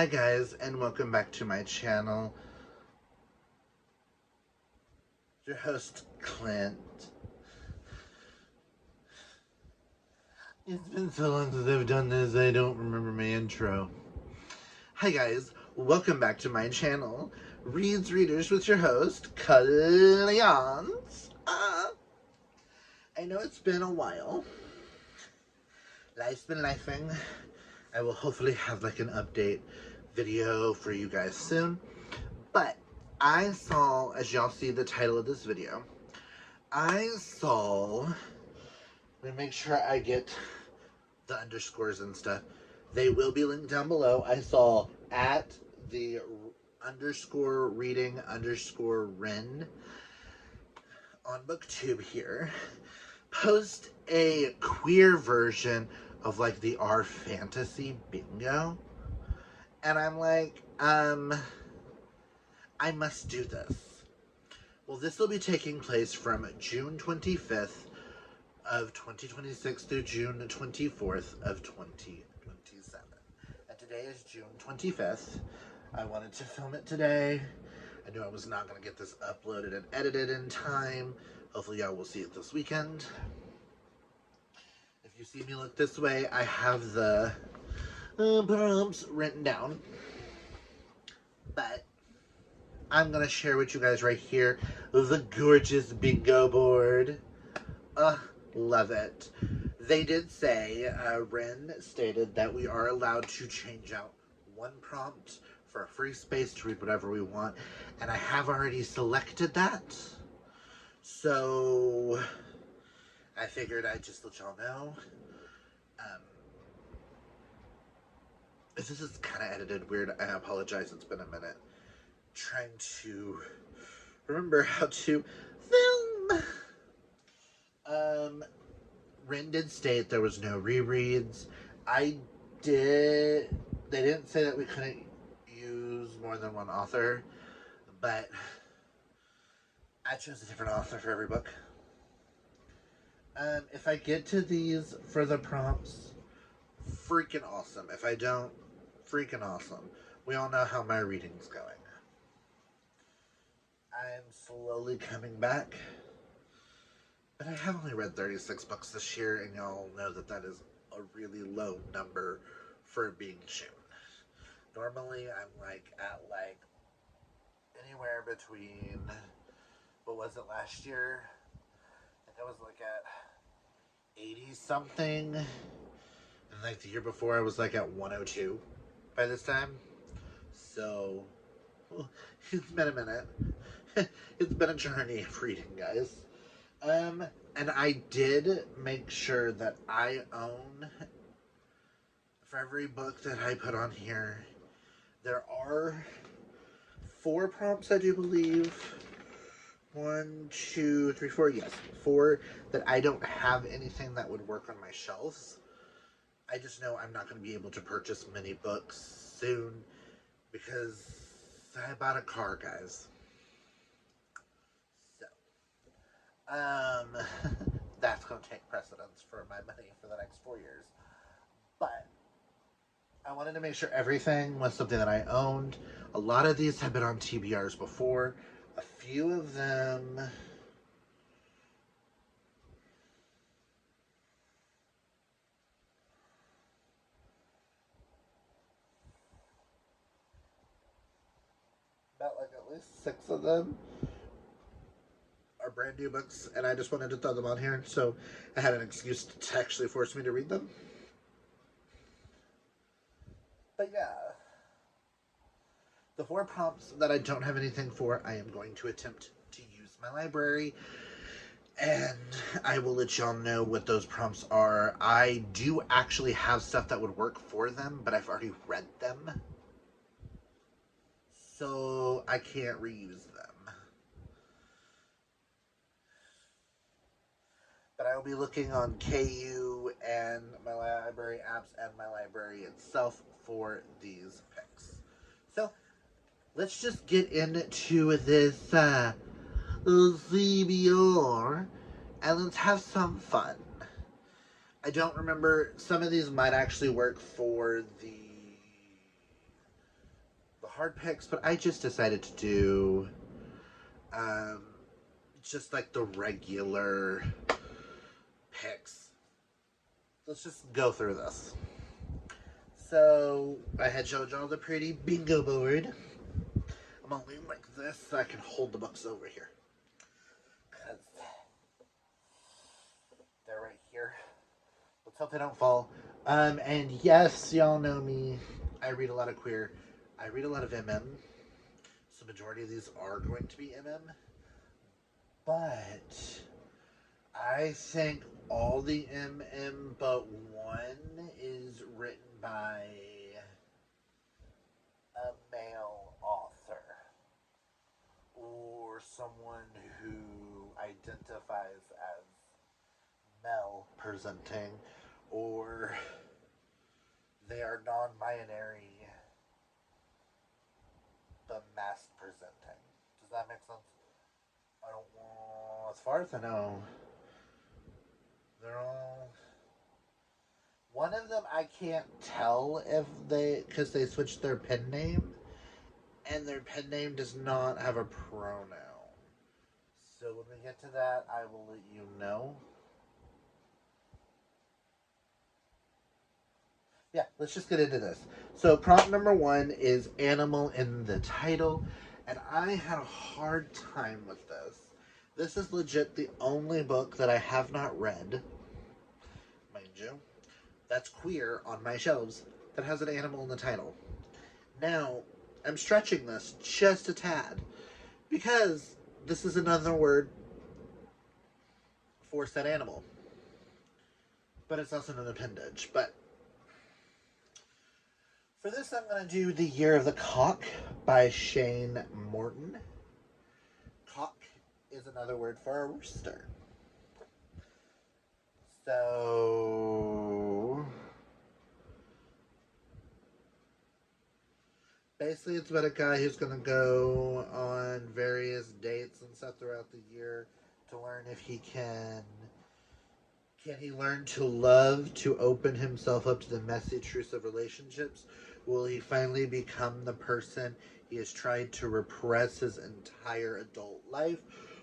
Hi guys, and welcome back to my channel. Your host, Clint. It's been so long since I've done this, I don't remember my intro. Hi guys, welcome back to my channel. Reads Readers with your host, Cleons. I know it's been a while. Life's been lifing. I will hopefully have like an update video for you guys soon. But I saw, as y'all see the title of this video, let me make sure I get the underscores and stuff. They will be linked down below. I saw at the underscore reading underscore Ren on BookTube here post a queer version of like the R fantasy bingo. And I'm like, I must do this. Well, this will be taking place from June 25th of 2026 through June 24th of 2027. And today is June 25th. I wanted to film it today. I knew I was not going to get this uploaded and edited in time. Hopefully y'all will see it this weekend. If you see me look this way, I have the prompts written down. But I'm going to share with you guys right here the gorgeous bingo board. Love it. They did say, Ren stated that we are allowed to change out one prompt for a free space to read whatever we want. And I have already selected that. So I figured I'd just let y'all know. If this is kind of edited weird, I apologize. It's been a minute. Trying to remember how to film. Ren did state there was no rereads. They didn't say that we couldn't use more than one author, but I chose a different author for every book. If I get to these for the prompts, freaking awesome. If I don't, freaking awesome. We all know how my reading's going. I'm slowly coming back. But I have only read 36 books this year, and y'all know that that is a really low number for being June. Normally, I'm at anywhere between, what was it last year? I think I was at 80 something. And the year before, I was at 102 by this time. So, it's been a minute. It's been a journey of reading, guys. And I did make sure that I own, for every book that I put on here, there are 4 prompts, I do believe. 1, 2, 3, 4, yes, 4 that I don't have anything that would work on my shelves. I just know I'm not going to be able to purchase many books soon because I bought a car, guys. That's going to take precedence for my money for the next 4 years. But I wanted to make sure everything was something that I owned. A lot of these have been on TBRs before. A few of them... about at least 6 of them are brand new books, and I just wanted to throw them on here, so I had an excuse to actually force me to read them. But yeah, the 4 prompts that I don't have anything for, I am going to attempt to use my library, and I will let y'all know what those prompts are. I do actually have stuff that would work for them, but I've already read them, so I can't reuse them. But I will be looking on KU and my library apps and my library itself for these picks. So, let's just get into this TBR and let's have some fun. I don't remember, some of these might actually work for the hard picks, but I just decided to do um, just like the regular picks. Let's just go through this. So I had showed y'all the pretty bingo board. I'm gonna lean like this so I can hold the books over here. Because they're right here. Let's hope they don't fall. And yes, y'all know me. I read a lot of queer. I read a lot of MM. So the majority of these are going to be MM. But I think all the MM but one is written by a male author or someone who identifies as male presenting, or they are non-binary but mask presenting. Does that make sense? I don't know. As far as I know, they're all. One of them I can't tell if because they switched their pen name, and their pen name does not have a pronoun. So when we get to that, I will let you know. Yeah, let's just get into this. So prompt number 1 is animal in the title, and I had a hard time with this. This is legit the only book that I have not read, mind you, that's queer on my shelves that has an animal in the title. Now, I'm stretching this just a tad because this is another word for said animal, but it's also an appendage. But for this, I'm going to do The Year of the Cock by Shane Morton. Cock is another word for a rooster. So basically, it's about a guy who's going to go on various dates and stuff throughout the year to learn if he can he learn to love, to open himself up to the messy truths of relationships? Will he finally become the person he has tried to repress his entire adult life?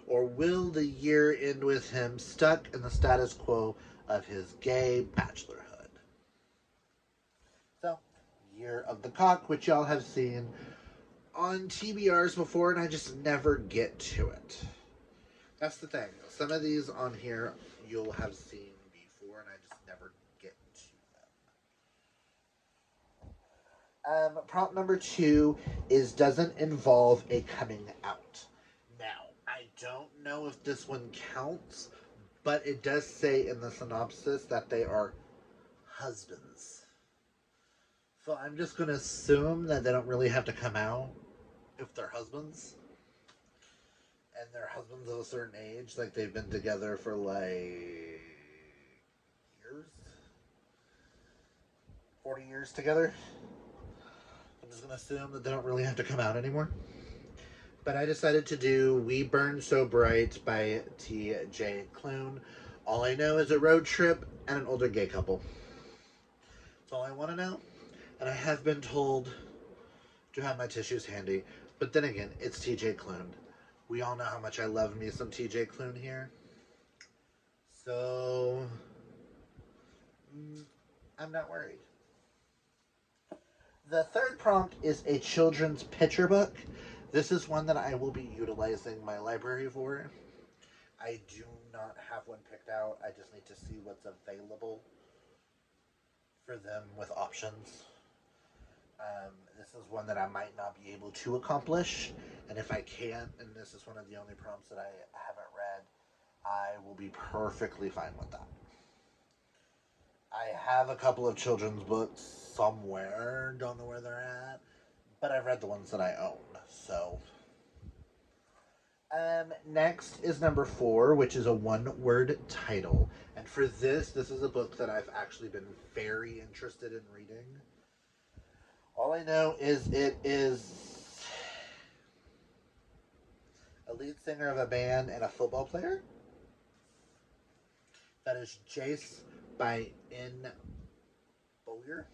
Or will the year end with him stuck in the status quo of his gay bachelorhood? So, Year of the Cock, which y'all have seen on TBRs before, and I just never get to it. That's the thing. Some of these on here you'll have seen before, and I just never get to them. Prompt number 2 is doesn't involve a coming out. Now, I don't know if this one counts, but it does say in the synopsis that they are husbands. So I'm just going to assume that they don't really have to come out if they're husbands. And they're husbands of a certain age, like they've been together for like years, 40 years together. I'm just gonna assume that they don't really have to come out anymore. But I decided to do We Burn So Bright by T.J. Klune. All I know is a road trip and an older gay couple. That's all I want to know. And I have been told to have my tissues handy. But then again, it's T.J. Klune. We all know how much I love me some T.J. Klune here. So, I'm not worried. The third prompt is a children's picture book. This is one that I will be utilizing my library for. I do not have one picked out. I just need to see what's available for them with options. This is one that I might not be able to accomplish, and if I can't, and this is one of the only prompts that I haven't read, I will be perfectly fine with that. I have a couple of children's books somewhere, don't know where they're at, but I've read the ones that I own, so. Next is number 4, which is a one-word title, and for this is a book that I've actually been very interested in reading. All I know is it is a lead singer of a band and a football player. That is Jace by N. Bowyer.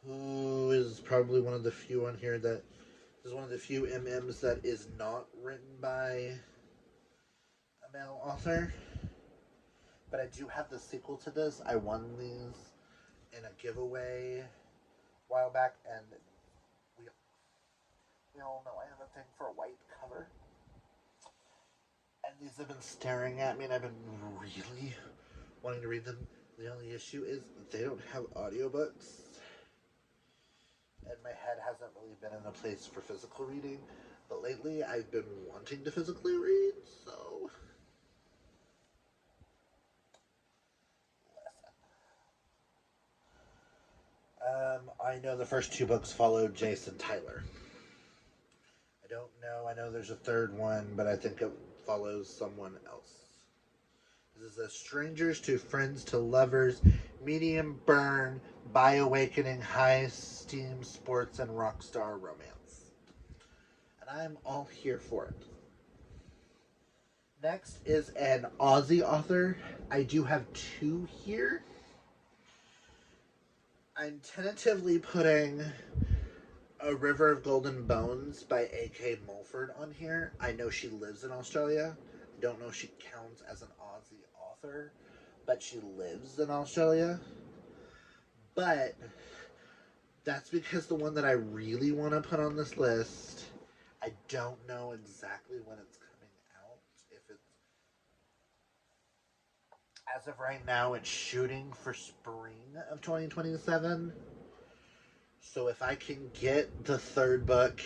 who is probably one of the few on here that is one of the few MMs that is not written by a male author. But I do have the sequel to this. I won these in a giveaway a while back, and we all know I have a thing for a white cover. And these have been staring at me, and I've been really wanting to read them. The only issue is they don't have audiobooks, and my head hasn't really been in a place for physical reading. But lately, I've been wanting to physically read, so I know the first two books followed Jason Tyler. I don't know. I know there's a third one, but I think it follows someone else. This is a strangers to friends to lovers, medium burn, by awakening, high steam sports and rock star romance. And I'm all here for it. Next is an Aussie author. I do have two here. I'm tentatively putting A River of Golden Bones by A.K. Mulford on here. I know she lives in Australia. I don't know if she counts as an Aussie author, but she lives in Australia. But that's because the one that I really want to put on this list, I don't know exactly when it's coming out. If it's, as of right now, it's shooting for spring of 2027. So if I can get the third book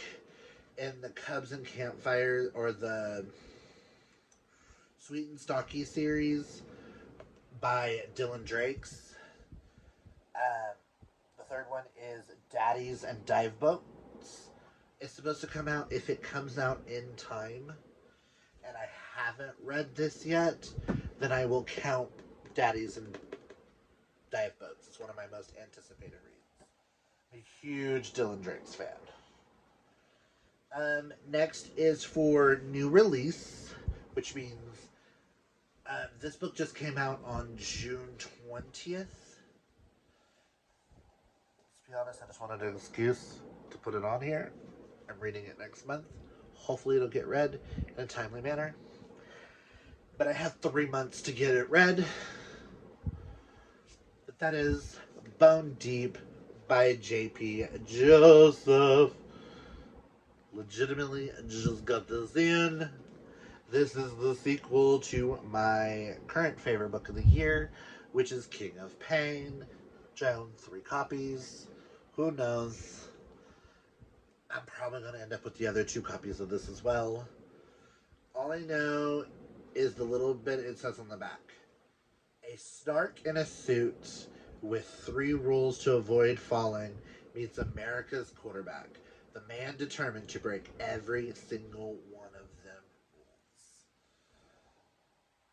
in the Cubs and Campfire or the Sweet and Stocky series by Dylan Drakes. The third one is Daddies and Dive Boats. It's supposed to come out, if it comes out in time, and I haven't read this yet, then I will count Daddies and Dive Boats. It's one of my most anticipated reads. I'm a huge Dylan Drakes fan. Next is for new release, which means this book just came out on June 20th. Let's be honest, I just wanted an excuse to put it on here. I'm reading it next month. Hopefully it'll get read in a timely manner. But I have 3 months to get it read. But that is Bone Deep by J.P. Joseph. Legitimately just got this in. This is the sequel to my current favorite book of the year, which is King of Pain, which I own 3 copies. Who knows? I'm probably going to end up with the other 2 copies of this as well. All I know is the little bit it says on the back. A snark in a suit with 3 rules to avoid falling meets America's quarterback. The man determined to break every single one of them rules.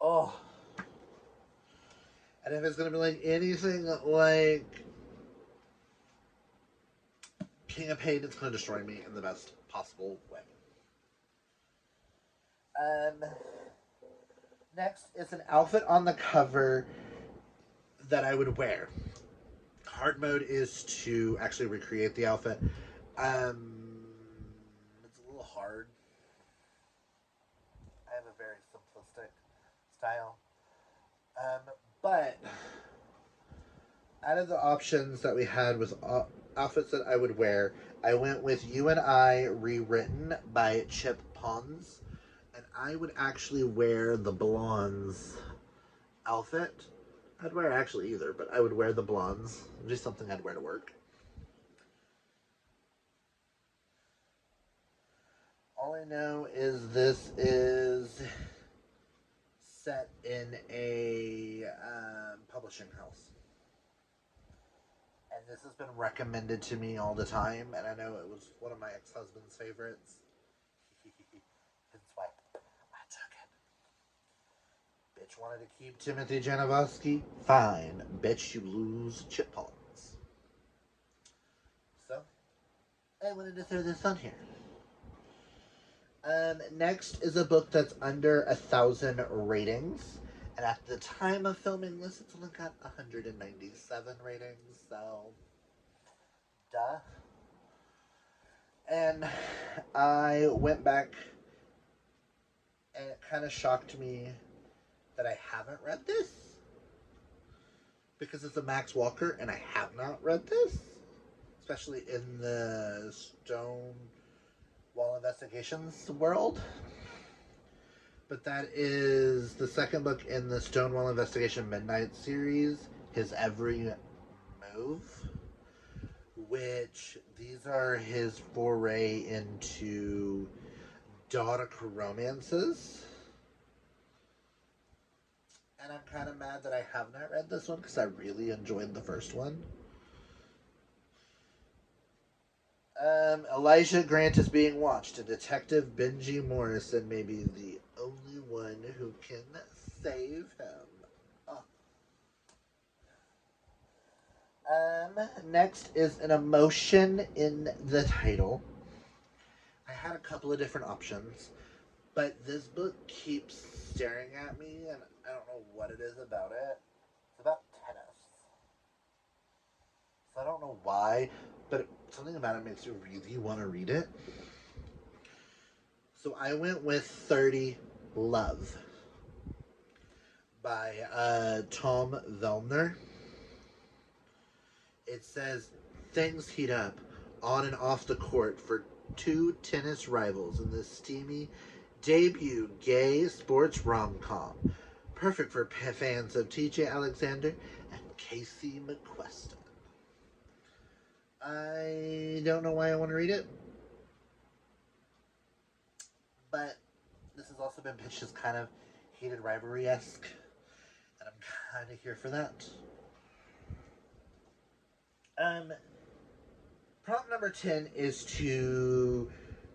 Oh. And if it's going to be like anything like King of Pain, it's going to destroy me in the best possible way. Next is an outfit on the cover that I would wear. Hard mode is to actually recreate the outfit. It's a little hard. I have a very simplistic style. But out of the options that we had with outfits that I would wear, I went with You and I rewritten by Chip Pons. And I would actually wear the blondes outfit. I'd wear actually either, but I would wear the blondes. Just something I'd wear to work. All I know is this is set in a publishing house. And this has been recommended to me all the time, and I know it was one of my ex-husband's favorites. Hence why I took it. Bitch wanted to keep Timothy Janovsky? Fine. Bitch, you lose Chip Pons. So, I wanted to throw this on here. Next is a book that's under 1,000 ratings. And at the time of filming this, it's only got 197 ratings, so duh. And I went back, and it kind of shocked me that I haven't read this. Because it's a Max Walker, and I have not read this. Especially in the Stonewall Investigations world. But that is the second book in the Stonewall Investigation Midnight series, his Every Move, which these are his foray into erotic romances. And I'm kind of mad that I have not read this one because I really enjoyed the first one. Elijah Grant is being watched, and Detective Benji Morrison may be the only one who can save him. Next is an emotion in the title. I had a couple of different options, but this book keeps staring at me, and I don't know what it is about it. It's about tennis. So I don't know why, but something about it makes you really want to read it. So I went with 30 Love by Tom Vellner. It says, things heat up on and off the court for two tennis rivals in this steamy debut gay sports rom-com. Perfect for fans of TJ Alexander and Casey McQuestion. I don't know why I want to read it, but this has also been pitched as kind of heated rivalry-esque, and I'm kind of here for that. Prompt number 10 is to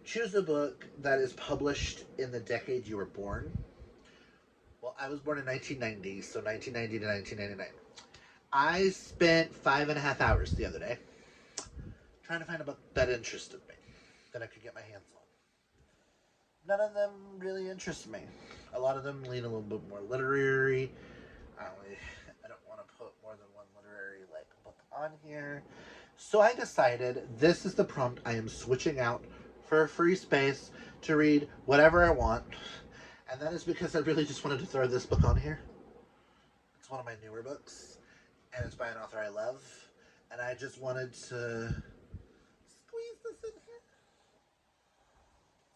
choose a book that is published in the decade you were born. Well, I was born in 1990, so 1990 to 1999. I spent 5.5 hours the other day trying to find a book that interested me, that I could get my hands on. None of them really interest me. A lot of them lean a little bit more literary. I don't want to put more than one literary book on here. So I decided this is the prompt I am switching out for a free space to read whatever I want. And that is because I really just wanted to throw this book on here. It's one of my newer books, and it's by an author I love. And I just wanted to squeeze this in here.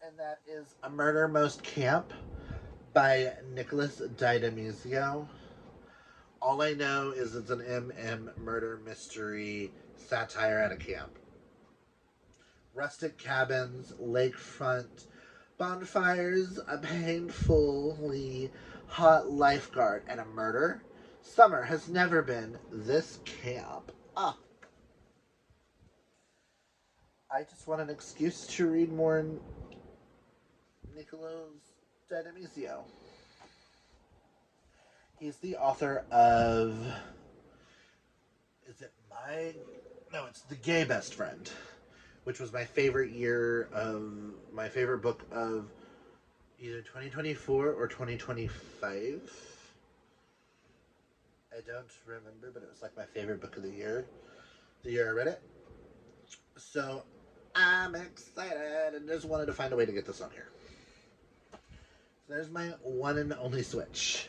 And that is A Murder Most Camp by Nicholas D'Adamizio. All I know is it's an MM murder mystery satire at a camp. Rustic cabins, lakefront, bonfires, a painfully hot lifeguard, and a murder. Summer has never been this camp. I just want an excuse to read more Nicholas D'Adamizio. He's the author of... it's The Gay Best Friend, which was my favorite book of either 2024 or 2025. I don't remember, but it was my favorite book of the year I read it. So I'm excited and just wanted to find a way to get this on here. So there's my one and only switch.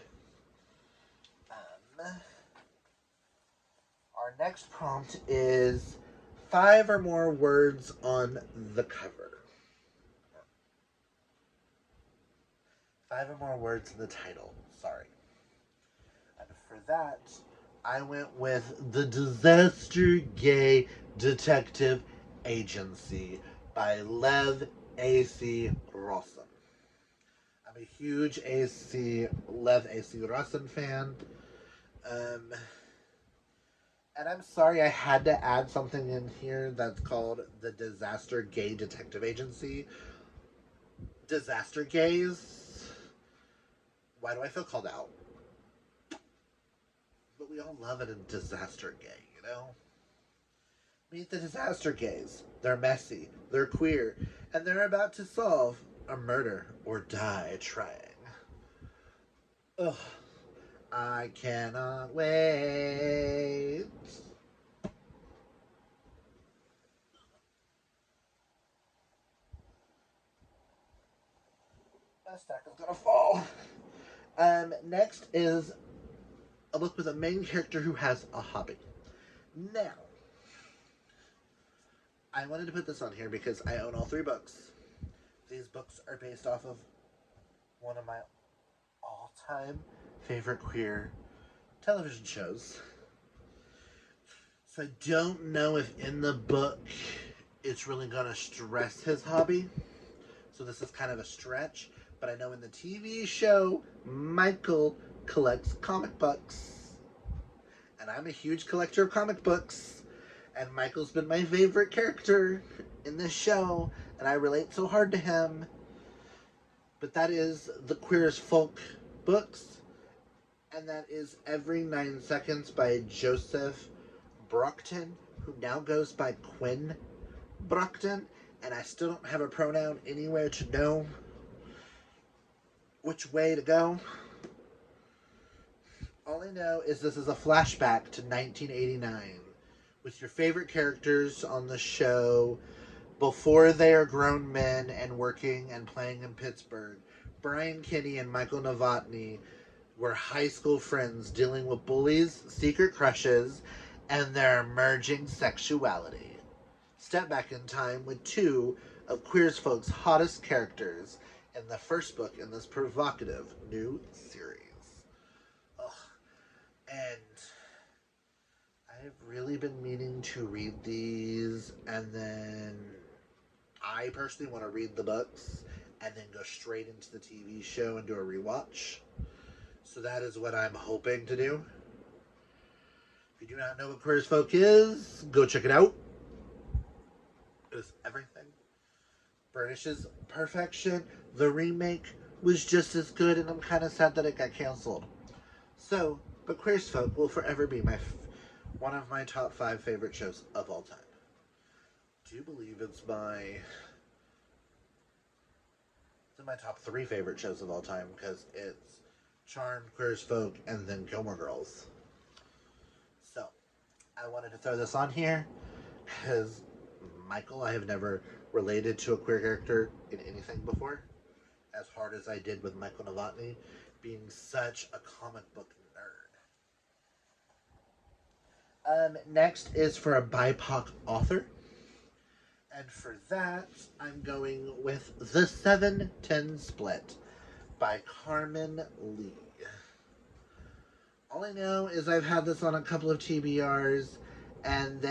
Our next prompt is 5 or more words on the cover. 5 or more words in the title. Sorry. And for that, I went with The Disaster Gay Detective Agency by Lev A.C. Rosen. I'm a huge Lev A.C. Rosen fan. And I'm sorry I had to add something in here that's called the Disaster Gay Detective Agency. Disaster gays? Why do I feel called out? But we all love it in disaster gay, you know? Meet the disaster gays. They're messy, they're queer, and they're about to solve a murder or die trying. Ugh. I cannot wait. My stack is gonna fall. Next is a book with a main character who has a hobby. Now, I wanted to put this on here because I own all 3 books. These books are based off of one of my all-time favorite queer television shows. So I don't know if in the book it's really going to stress his hobby. So this is kind of a stretch. But I know in the TV show, Michael collects comic books. And I'm a huge collector of comic books. And Michael's been my favorite character in this show. And I relate so hard to him. But that is the Queer as Folk books. And that is Every 9 Seconds by Joseph Brockton, who now goes by Quinn Brockton. And I still don't have a pronoun anywhere to know which way to go. All I know is this is a flashback to 1989 with your favorite characters on the show before they are grown men and working and playing in Pittsburgh. Brian Kinney and Michael Novotny were high school friends dealing with bullies, secret crushes, and their emerging sexuality. Step back in time with 2 of Queer as Folk's hottest characters in the first book in this provocative new series. Ugh. And I've really been meaning to read these, and then I personally want to read the books and then go straight into the TV show and do a rewatch. So that is what I'm hoping to do. If you do not know what Queer as Folk is, go check it out. It is everything. Burnish's perfection. The remake was just as good, and I'm kind of sad that it got canceled. So, but Queer as Folk will forever be one of my top 5 favorite shows of all time. Do you believe it's in my top 3 favorite shows of all time, because it's Charmed, Queer as Folk, and then Gilmore Girls. So, I wanted to throw this on here because Michael, I have never related to a queer character in anything before, as hard as I did with Michael Novotny, being such a comic book nerd. Next is for a BIPOC author. And for that, I'm going with The 7-10 Split by Carmen Lee. All I know is I've had this on a couple of TBRs, and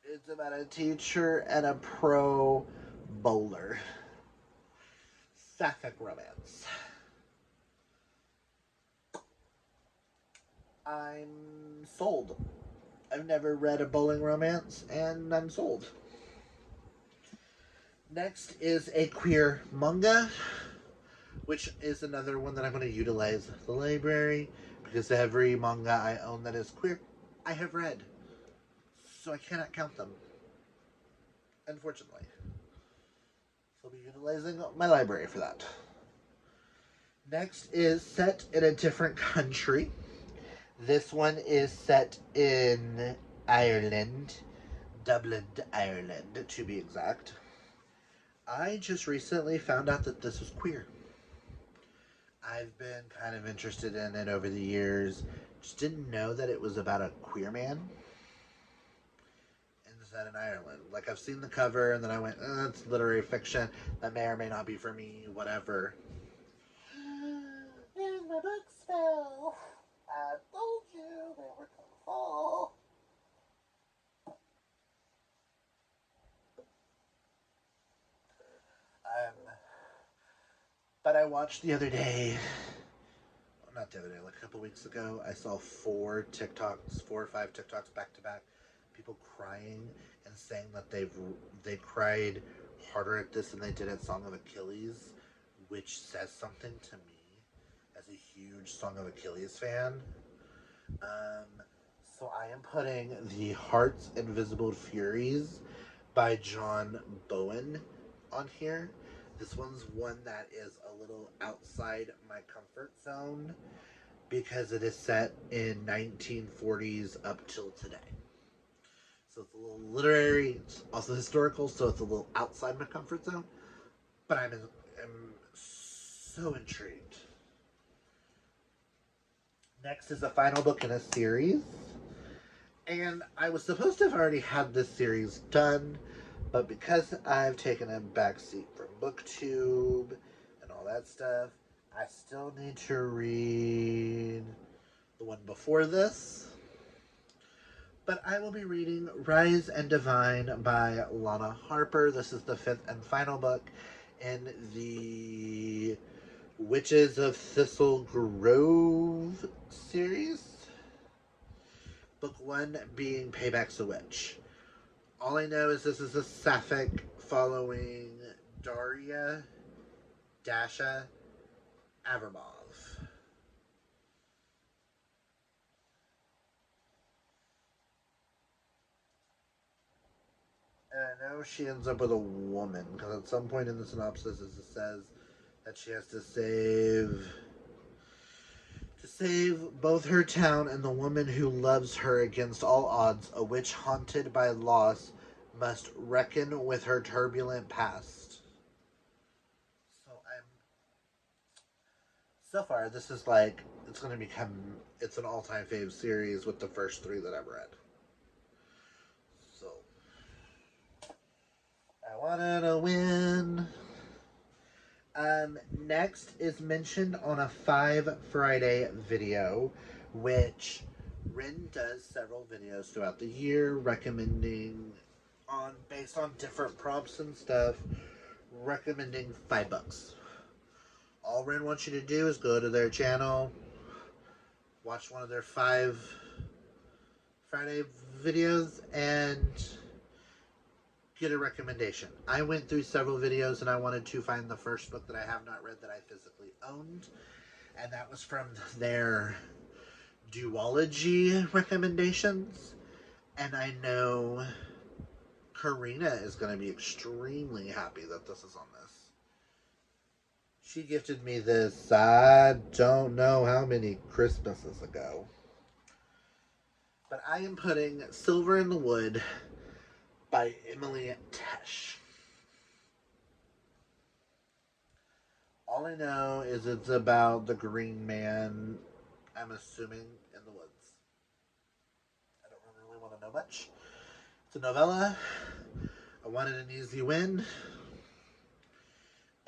it's about a teacher and a pro bowler. Sapphic romance. I'm sold. I've never read a bowling romance, and I'm sold. Next is a queer manga, which is another one that I'm going to utilize the library, because every manga I own that is queer, I have read. So I cannot count them, unfortunately. So I'll be utilizing my library for that. Next is set in a different country. This one is set in Ireland, Dublin, Ireland, to be exact. I just recently found out that this was queer. I've been kind of interested in it over the years. Just didn't know that it was about a queer man. And set in Ireland. Like, I've seen the cover, and then I went, it's literary fiction. That may or may not be for me, whatever. And my books fell. I told you they were gonna fall. But I watched the other day, not the other day, like a couple weeks ago, I saw 4 or 5 TikToks back to back, people crying and saying that they cried harder at this than they did at Song of Achilles, which says something to me as a huge Song of Achilles fan. So I am putting The Heart's Invisible Furies by John Bowen on here. This one's one that is a little outside my comfort zone because it is set in 1940s up till today. So it's a little literary, it's also historical, so it's a little outside my comfort zone. But I'm so intrigued. Next is the final book in a series. And I was supposed to have already had this series done, but because I've taken a backseat from BookTube and all that stuff, I still need to read the one before this. But I will be reading Rise and Divine by Lana Harper. This is the 5th and final book in the Witches of Thistle Grove series. Book 1 being Payback's a Witch. All I know is this is a sapphic following Daria Dasha Avramov. And I know she ends up with a woman, because at some point in the synopsis it says that she has to save both her town and the woman who loves her against all odds. A witch haunted by loss must reckon with her turbulent past. So far, this is like, it's going to become, it's an all-time fave series with the first 3 that I've read. So, I wanted to win. Next is mentioned on a 5 Friday video, which Rin does several videos throughout the year recommending based on different prompts and stuff, recommending 5 books. All Rin wants you to do is go to their channel, watch one of their 5 Friday videos, and get a recommendation. I went through several videos and I wanted to find the first book that I have not read that I physically owned, and that was from their duology recommendations. And I know Karina is going to be extremely happy that this is on this. She gifted me this, I don't know how many Christmases ago. But I am putting Silver in the Wood by Emily Tesh. All I know is it's about the Green Man, I'm assuming, in the woods. I don't really want to know much. It's a novella. I wanted an easy win.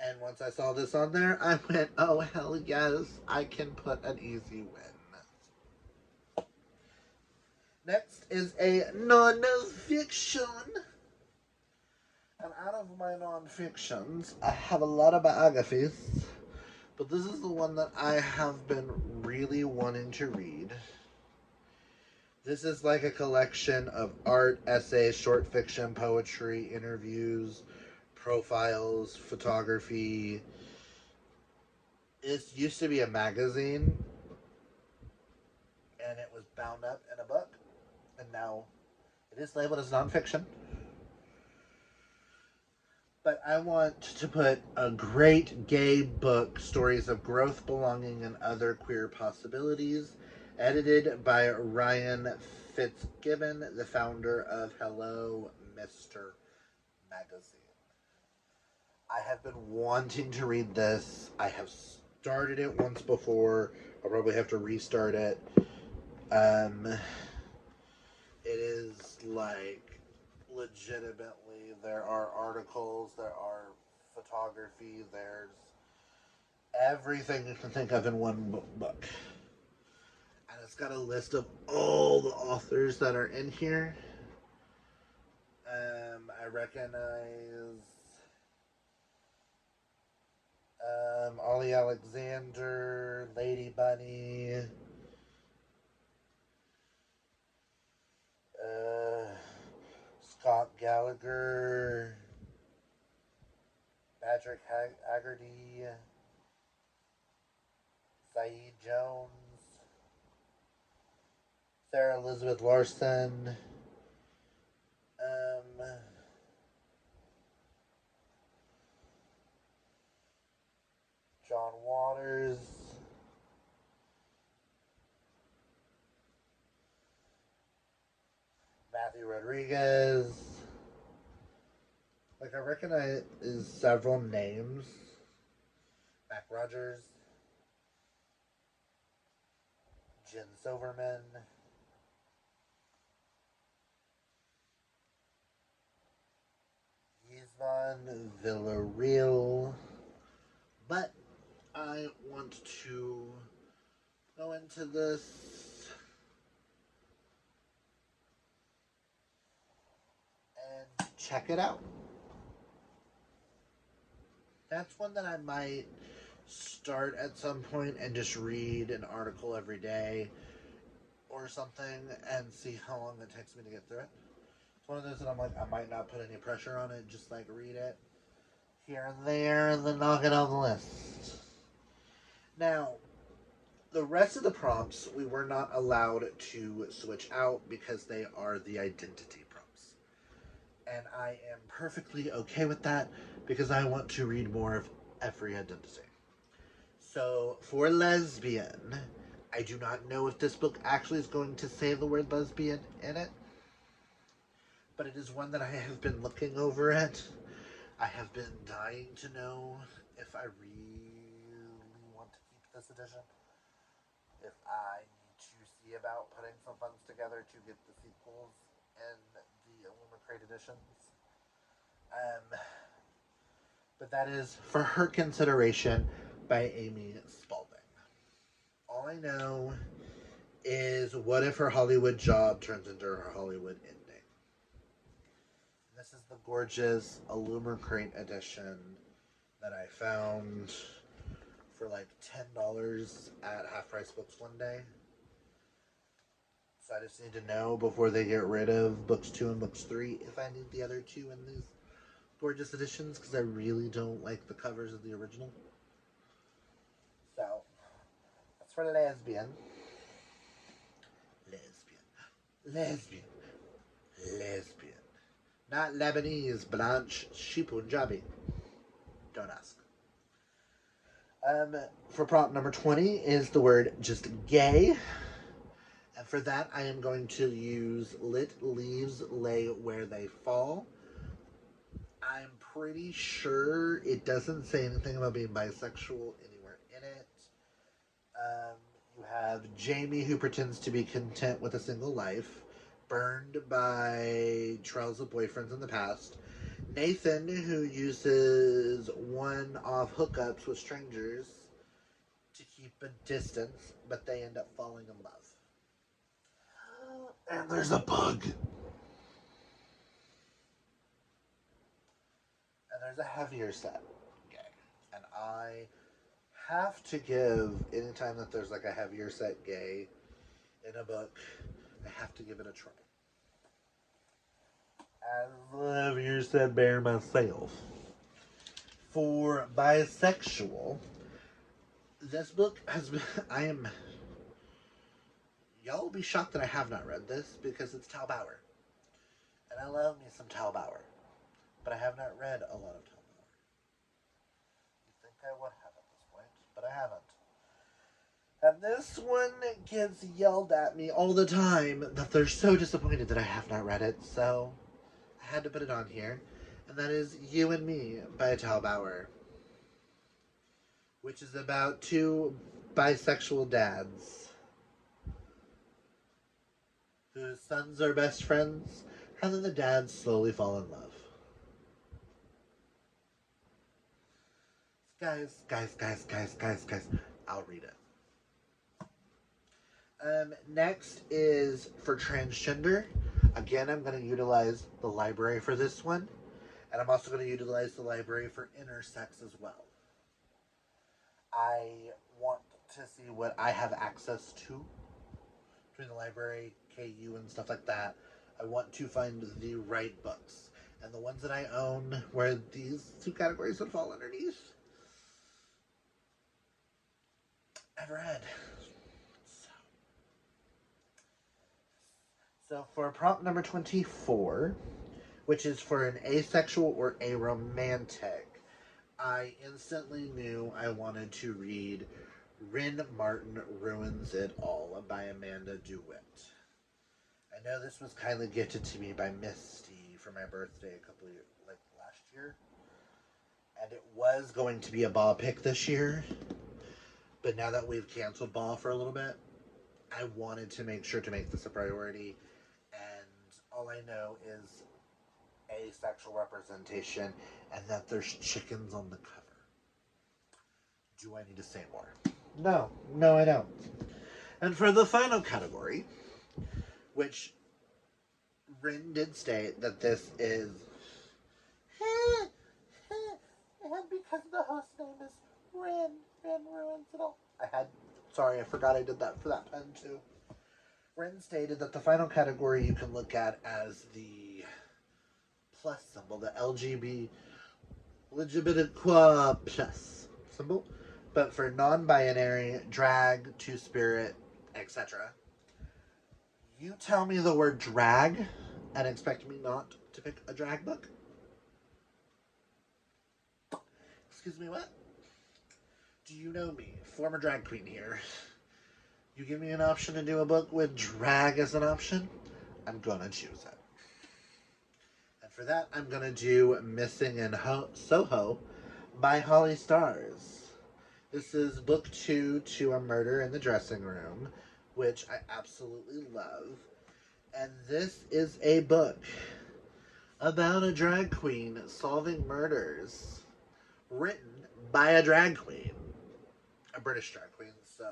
And once I saw this on there, I went, oh, hell yes, I can put an easy win. Next is a non-fiction. And out of my non-fictions, I have a lot of biographies. But this is the one that I have been really wanting to read. This is like a collection of art, essays, short fiction, poetry, interviews, profiles, photography. It used to be a magazine, and it was bound up in a book, and now it is labeled as nonfiction. But I want to put a great gay book, stories of growth, belonging, and other queer possibilities, edited by Ryan Fitzgibbon, the founder of Hello, Mr. Magazine. I have been wanting to read this. I have started it once before. I'll probably have to restart it. It is like legitimately, there are articles, there are photography, there's everything you can think of in one book. And it's got a list of all the authors that are in here. I recognize Ollie Alexander, Lady Bunny, Scott Gallagher, Patrick Haggerty, Saeed Jones, Sarah Elizabeth Larson, John Waters, Matthew Rodriguez. Like, I recognize several names. Mac Rogers. Jen Silverman. Yvonne Villarreal. But I want to go into this and check it out. That's one that I might start at some point and just read an article every day or something and see how long it takes me to get through it. It's one of those that I'm like, I might not put any pressure on it, just like read it here and there and then knock it on the list. Now, the rest of the prompts we were not allowed to switch out because they are the identity prompts. And I am perfectly okay with that because I want to read more of every identity. So, for lesbian, I do not know if this book actually is going to say the word lesbian in it, but it is one that I have been looking over it. I have been dying to know if I really want to keep this edition. If I need to see about putting some funds together to get the sequels and the Illumicrate editions. But that is for her consideration by Amy Spalding. All I know is what if her Hollywood job turns into her Hollywood ending. This is the gorgeous Illumicrate edition that I found for like $10 at Half Price Books one day. So I just need to know before they get rid of books 2 and books 3 if I need the other 2 in these gorgeous editions, because I really don't like the covers of the original. So that's for lesbian. Not Lebanese, Blanche, she Punjabi. Don't ask. For prompt number 20 is the word just gay. And for that, I am going to use lit leaves lay where they fall. I'm pretty sure it doesn't say anything about being bisexual anywhere in it. You have Jamie, who pretends to be content with a single life, burned by trials of boyfriends in the past. Nathan, who uses one-off hookups with strangers to keep a distance, but they end up falling in love. And there's a bug. And there's a heavier set. Okay. And I have to give, anytime that there's like a heavier set gay in a book, I have to give it a try. As the heavier set bear myself. For bisexual, this book has been, y'all will be shocked that I have not read this because it's Tal Bauer. And I love me some Tal Bauer. But I have not read a lot of Tal Bauer. You think I would have at this point, but I haven't. And this one gets yelled at me all the time that they're so disappointed that I have not read it, so I had to put it on here. And that is You and Me by Tal Bauer, which is about 2 bisexual dads whose sons are best friends, and then the dads slowly fall in love. Guys, I'll read it. Next is for transgender. Again, I'm going to utilize the library for this one. And I'm also going to utilize the library for intersex as well. I want to see what I have access to between the library, KU, and stuff like that. I want to find the right books. And the ones that I own where these 2 categories would fall underneath, I've read. So for prompt number 24, which is for an asexual or aromantic, I instantly knew I wanted to read Rin Martin Ruins It All by Amanda DeWitt. I know this was kindly gifted to me by Misty for my birthday a couple of years, like last year. And it was going to be a ball pick this year. But now that we've canceled ball for a little bit, I wanted to make sure to make this a priority. And all I know is asexual representation and that there's chickens on the cover. Do I need to say more? No, I don't. And for the final category, which Rin did state that this is and because the host name is Rin ruins it all. Sorry, I forgot I did that for that pen too. Rin stated that the final category you can look at as the plus symbol, the LGBTQ plus symbol, but for non-binary, drag, two-spirit, etc. You tell me the word drag and expect me not to pick a drag book? Excuse me, what? Do you know me? Former drag queen here. You give me an option to do a book with drag as an option, I'm gonna choose it. And for that, I'm gonna do Missing in Soho by Holly Stars. This is book 2 to A Murder in the Dressing Room, which I absolutely love. And this is a book about a drag queen solving murders, written by a drag queen, a British drag queen, so,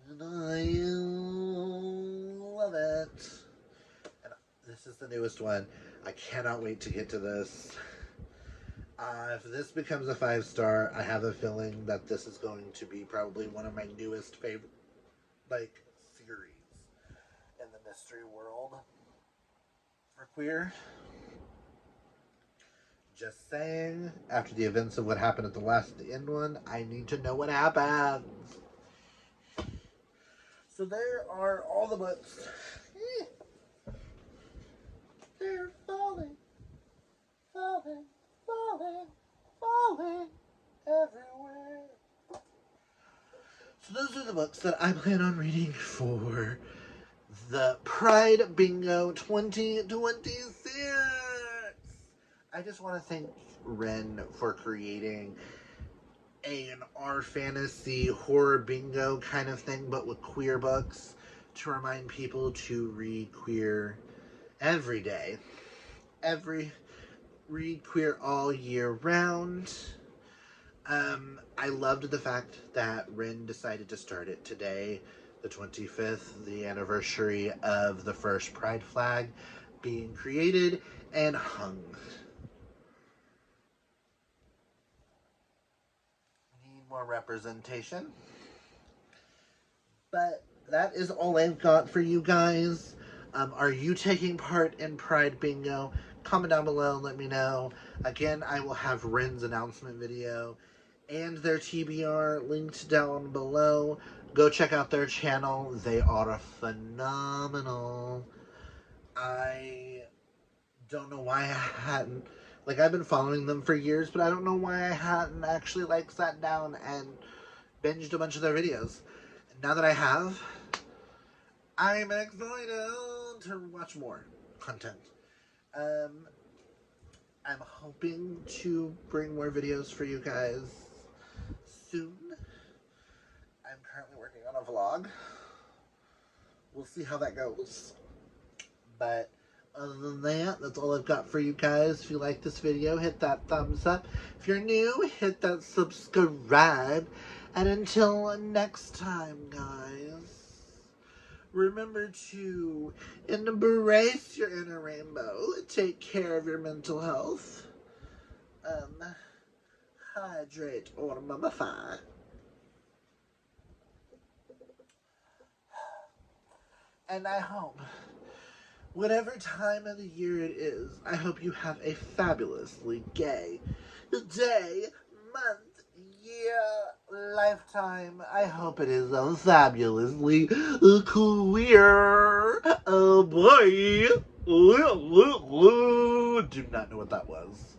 and I love it. And this is the newest one. I cannot wait to get to this. If this becomes a 5-star, I have a feeling that this is going to be probably one of my newest favorite, series in the mystery world for queer. Just saying, after the events of what happened at the end one, I need to know what happens. So there are all the books. They're falling everywhere. So those are the books that I plan on reading for the Pride Bingo 2026. I just want to thank Ren for creating an R fantasy horror bingo kind of thing, but with queer books to remind people to read queer every day. Read queer all year round. I loved the fact that Rin decided to start it today, the 25th, the anniversary of the first Pride flag being created and hung. Need more representation. But that is all I've got for you guys. Are you taking part in Pride Bingo? Comment down below and let me know. Again, I will have Rin's announcement video and their TBR linked down below. Go check out their channel. They are phenomenal. I don't know why I hadn't, I've been following them for years, but I don't know why I hadn't actually, sat down and binged a bunch of their videos. And now that I have, I'm excited to watch more content. I'm hoping to bring more videos for you guys soon. I'm currently working on a vlog. We'll see how that goes. But other than that, that's all I've got for you guys. If you like this video, hit that thumbs up. If you're new, hit that subscribe. And until next time, guys, remember to embrace your inner rainbow. Take care of your mental health. Hydrate or mummify. And I hope, whatever time of the year it is, I hope you have a fabulously gay day, month, year, lifetime. I hope it is a fabulously queer. Oh boy. Do not know what that was.